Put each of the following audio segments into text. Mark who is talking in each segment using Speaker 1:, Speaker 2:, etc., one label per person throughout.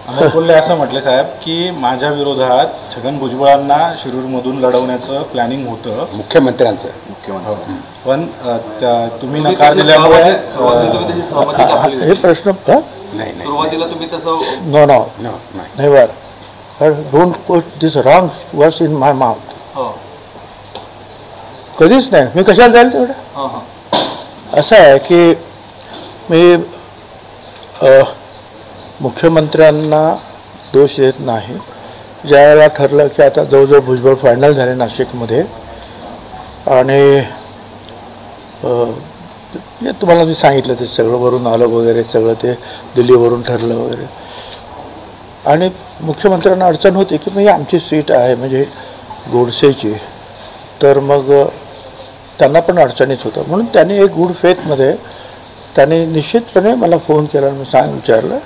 Speaker 1: अमोल कोल्हे असं म्हटले साहेब की माझ्या विरोधात छगन भुजबळांना शिरूरमधून लढवण्याचं प्लॅनिंग होतं
Speaker 2: मुख्यमंत्र्यांचं.
Speaker 1: पण तुम्ही नकार दिल्यामुळे
Speaker 3: हे प्रश्न
Speaker 2: नाही
Speaker 4: सुरुवातीला तुम्ही तसं
Speaker 3: no no never don't put this wrong words in my mouth. कधीच नाही. मी कशाला जाईल तेवढं. असं आहे की मी मुख्यमंत्र्यांना दोष देत नाही. ज्यावेळेला ठरलं की आता जवळजवळ भुजबळ फायनल झाले नाशिकमध्ये आणि तुम्हाला मी सांगितलं ते सगळं वरून आलं वगैरे सगळं ते दिल्लीवरून ठरलं वगैरे आणि मुख्यमंत्र्यांना अडचण होती की म्हणजे आमची सीट आहे म्हणजे गोडसेची तर मग त्यांना पण अडचणीत होतं म्हणून त्यांनी एक गुड फेथमध्ये त्यांनी निश्चितपणे मला फोन केला आणि मी विचारलं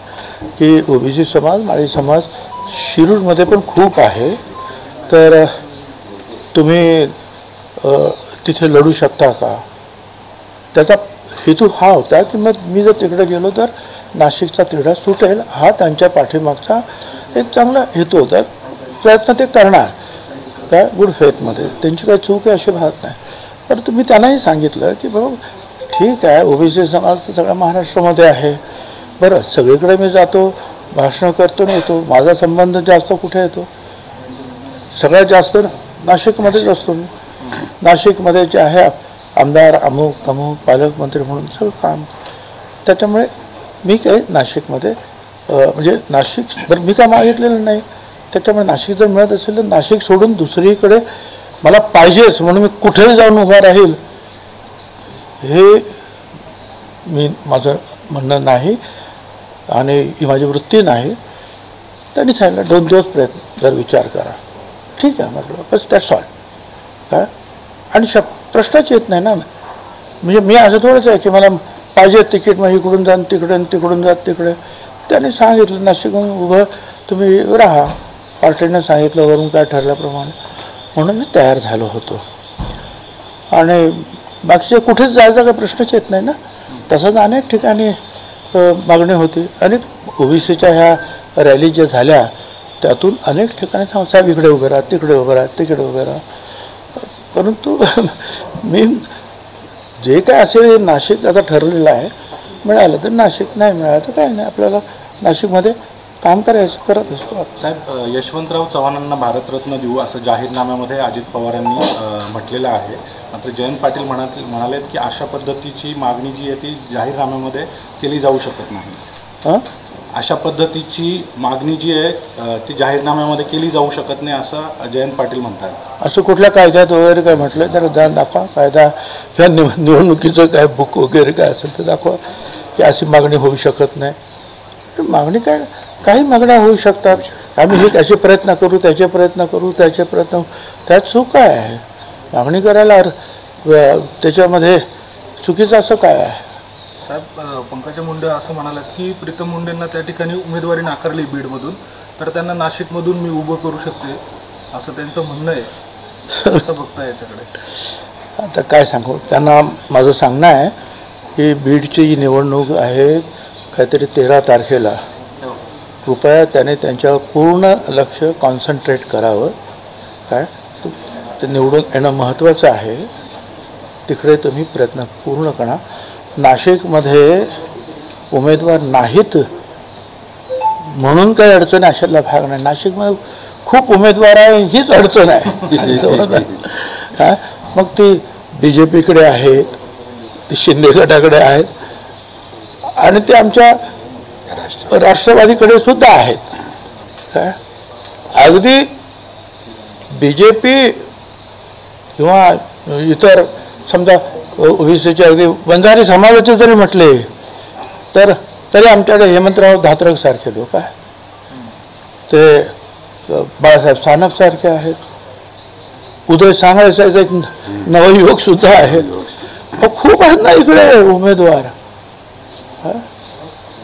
Speaker 3: की ओबीसी समाज माळी समाज शिरूरमध्ये पण खूप आहे तर तुम्ही तिथे लढू शकता का. त्याचा हेतू हा होता की मग मी जर तिकडे गेलो तर नाशिकचा तिढा सुटेल हा त्यांच्या पाठीमागचा एक चांगला हेतू होता. प्रयत्न ते करणार त्या गुड फेथमध्ये त्यांची काही चूक आहे अशी भात नाही. परंतु मी त्यांनाही सांगितलं की बाबा ठीक आहे ओबीसी समाज तर सगळ्या महाराष्ट्रामध्ये आहे बरं सगळीकडे मी जातो भाषणं करतो आणि येतो माझा संबंध जास्त कुठे येतो सगळ्यात जास्त नाशिकमध्येच असतो मी. नाशिकमध्ये जे आहे आमदार अमुक पालकमंत्री म्हणून सगळं काम त्याच्यामुळे मी काही नाशिकमध्ये म्हणजे नाशिक बरं मी काय मागितलेलं नाही. त्याच्यामुळे नाशिक जर मिळत असेल तर नाशिक सोडून दुसरीकडे मला पाहिजेच म्हणून मी कुठेही जाऊन उभा राहील हे मी माझं म्हणणं नाही आणि ही माझी वृत्ती नाही. त्यांनी सांगितलं 2 दिवस प्रयत्न जर विचार करा ठीक आहे म्हटलं बस दॅट्स ऑल काय आणि प्रश्नच येत नाही ना. म्हणजे मी असं थोडंच आहे की मला पाहिजे तिकीट मग इकडून जा तिकडून जा तिकडे. त्यांनी सांगितलं नाशिकहून उभं तुम्ही राहा पार्टीने सांगितलं वरून काय ठरल्याप्रमाणे म्हणून मी तयार झालो होतो आणि बाकीचे कुठेच जायचा काही प्रश्नच येत नाही ना. तसंच अनेक ठिकाणी मागणी होती. अनेक ओबीसीच्या ह्या रॅली ज्या झाल्या त्यातून अनेक ठिकाणी साहेब इकडे उभे राहा तिकडे उभे राहा तिकडे उभे राहा. परंतु मी जे काय असेल नाशिक आता ठरलेलं आहे मिळालं तर नाशिक नाही मिळालं तर काय नाही आपल्याला नाशिकमध्ये काम करायचं करत असतो.
Speaker 1: साहेब यशवंतराव चव्हाणांना भारतरत्न देऊ असं जाहीरनाम्यामध्ये अजित पवारांनी म्हटलेलं आहे. मात्र जयंत पाटील म्हणालेत की अशा पद्धतीची मागणी जी आहे ती जाहीरनाम्यामध्ये केली जाऊ शकत नाही. अशा पद्धतीची मागणी जी आहे ती जाहीरनाम्यामध्ये केली जाऊ शकत नाही असं जयंत पाटील म्हणतात.
Speaker 3: असं कुठल्या कायद्यात वगैरे काय म्हटलं तर दाखवा कायदा किंवा निवडणुकीचं काय बुक वगैरे काय असेल तर दाखवा की अशी मागणी होऊ शकत नाही. मागणी काय काही मागण्या होऊ शकतात. आम्ही हे त्याचे प्रयत्न करू त्याचे प्रयत्न त्यात चूक काय आहे. मागणी करायला त्याच्यामध्ये चुकीचं असं काय आहे.
Speaker 1: साहेब पंकजा मुंडे असं म्हणालात की प्रीतम मुंडेंना त्या ठिकाणी उमेदवारी नाकारली बीडमधून तर त्यांना नाशिकमधून मी उभं करू शकते असं त्यांचं म्हणणं आहे. असं बघता याच्याकडे
Speaker 3: आता काय सांगू त्यांना माझं सांगणं आहे की बीडची जी निवडणूक आहे काहीतरी 13 तारखेला कृपया त्याने त्यांच्यावर पूर्ण लक्ष कॉन्सन्ट्रेट करावं. काय ते निवडून येणं महत्त्वाचं आहे. तिकडे तुम्ही प्रयत्न पूर्ण करा. नाशिकमध्ये उमेदवार नाहीत म्हणून काही अडचण अशातला भाग नाही. नाशिकमध्ये खूप उमेदवार आहे हीच अडचण आहे. मग ती BJPकडे आहेत ती शिंदे गटाकडे आहेत आणि ते आमच्या राष्ट्रवादीकडे सुद्धा आहेत. काय अगदी BJP किंवा इतर समजा ओबीसीचे अगदी वंजारी समाजाचे जरी म्हटले तर तरी आमच्याकडे हेमंतराव धात्रक सारखे लोक आहेत. ते बाळासाहेब सानप सारखे आहेत. उदय सांगळेचा एक नवयुवक सुद्धा आहेत. खूप आहेत ना इकडे उमेदवार.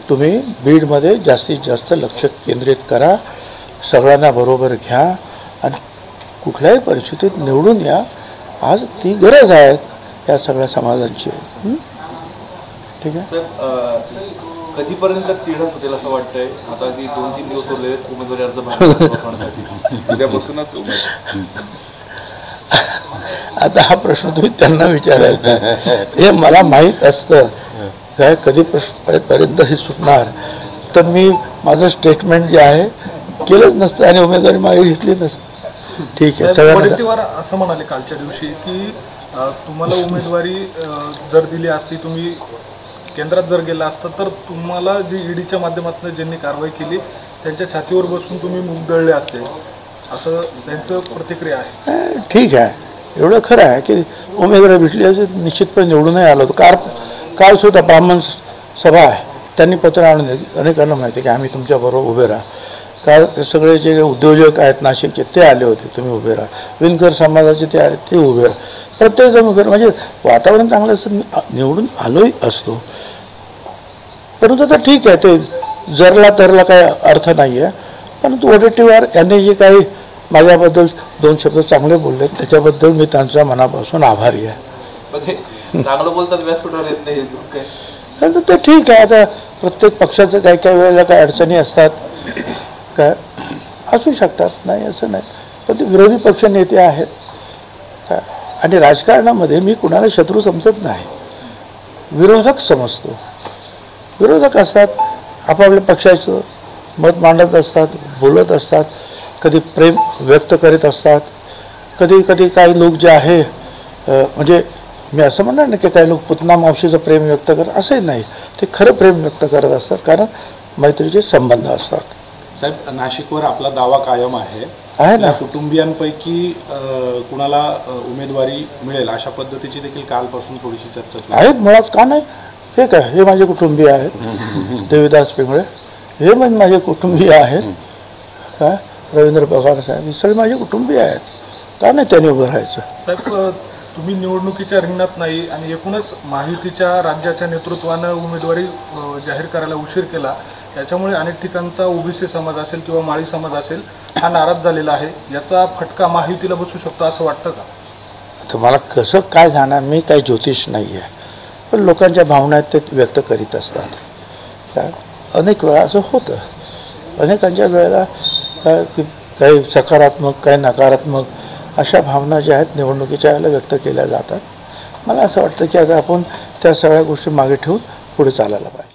Speaker 3: तुम्ही बीडमध्ये जास्तीत जास्त लक्ष केंद्रित करा सगळ्यांना बरोबर घ्या आणि कुठल्याही परिस्थितीत निवडून या. आज ती गरज आहे या सगळ्या समाजांची. ठीक आहे.
Speaker 2: कधीपर्यंत तिढत होतील असं वाटतंय? आता ती 2-3 दिवस उरलेले आहेत उमेदवारी अर्ज भरण्यासाठी, उद्यापासूनच
Speaker 3: आता हा प्रश्न तुम्ही त्यांना विचारायचा, हे मला माहीत असतं काय कधी पर्यंत हे सुटणार तर मी माझं स्टेटमेंट जे आहे केलंच नसतं आणि उमेदवारी मागे घेतली नसतं. ठीक आहे,
Speaker 4: सगळ्यांना असं म्हणाले कालच्या दिवशी की तुम्हाला उमेदवारी जर दिली असती, तुम्ही केंद्रात जर गेला असता तर तुम्हाला जी ईडीच्या माध्यमातून ज्यांनी कारवाई केली त्यांच्या छातीवर बसून तुम्ही मूग दळले असते, असं त्यांचं प्रतिक्रिया आहे.
Speaker 3: ठीक आहे, एवढं खरं आहे की उमेदवारी भेटली असेल निश्चितपणे निवडूनही आलो होतो. काल सुद्धा ब्राह्मण सभा आहे, त्यांनी पत्र आणून दिली, अनेकांना माहिती आहे की आम्ही तुमच्याबरोबर उभे राहा. काल सगळे जे उद्योजक आहेत नाशिकचे ते आले होते, तुम्ही उभे राहा. विणकर समाजाचे ते आले, ते उभे राहा. प्रत्येकजण उभे राहा. म्हणजे वातावरण चांगलं असतं, निवडून आलोही असतो. परंतु आता ठीक आहे, ते जरला तरला काही अर्थ नाही आहे. परंतु वडेट्टीवार यांनी जे काही माझ्याबद्दल 2 शब्द चांगले बोलले त्याच्याबद्दल मी त्यांच्या मनापासून आभारी आहे.
Speaker 2: चांगलं बोलतात व्यासपीठावर येत नाही
Speaker 3: नंतर ते ठीक आहे. आता प्रत्येक पक्षाचं काही काही वेळेला काही अडचणी असतात, काय असू शकतात, नाही असं नाही. पण ते विरोधी पक्ष नेते आहेत काय, आणि राजकारणामध्ये मी कुणाला शत्रू समजत नाही, विरोधक समजतो. विरोधक असतात, आपापल्या पक्षाचं मत मांडत असतात, बोलत असतात, कधी प्रेम व्यक्त करीत असतात, कधी कधी काही लोक जे आहे म्हणजे मी असं म्हणणार नाही की काही लोक पुतना मावशीचं प्रेम व्यक्त करत, असंही नाही. ते खरं प्रेम व्यक्त करत असतात, कारण मैत्रीचे संबंध असतात.
Speaker 1: साहेब, नाशिकवर आपला दावा कायम
Speaker 3: आहे ना.
Speaker 1: कुटुंबियांपैकी कुणाला उमेदवारी मिळेल अशा पद्धतीची देखील कालपासून थोडीशी चर्चा सुरू
Speaker 3: आहेत. मुळात का नाही, हे काय, हे माझे कुटुंबीय आहेत. देवीदास पिंगळे हे म्हणजे माझे कुटुंबीय आहेत. काय रवींद्र पवार साहेब हे सगळे माझे कुटुंबीय आहेत. का नाही त्यांनी उभं राहायचं?
Speaker 4: साहेब, तुम्ही निवडणुकीच्या रिंगणात नाही आणि एकूणच महायुतीच्या राज्याच्या नेतृत्वानं उमेदवारी जाहीर करायला उशीर केला, त्याच्यामुळे अनेक ठिकाणचा ओबीसी समाज असेल किंवा माळी समाज असेल हा नाराज झालेला आहे. याचा फटका महायुतीला बसू शकतो असं वाटतं का?
Speaker 3: तर मला कसं काय जाणार, मी काही ज्योतिष नाही आहे, पण लोकांच्या भावना ते व्यक्त करीत असतात. काय अनेक वेळा असं होतं, अनेकांच्या वेळेला काही सकारात्मक काही नकारात्मक अशा भावना ज्या आहेत निवडणुकीच्या वेळेला व्यक्त केल्या जातात. मला असं वाटतं की आता आपण त्या सगळ्या गोष्टी मागे ठेवून पुढे चालायला पाहिजे.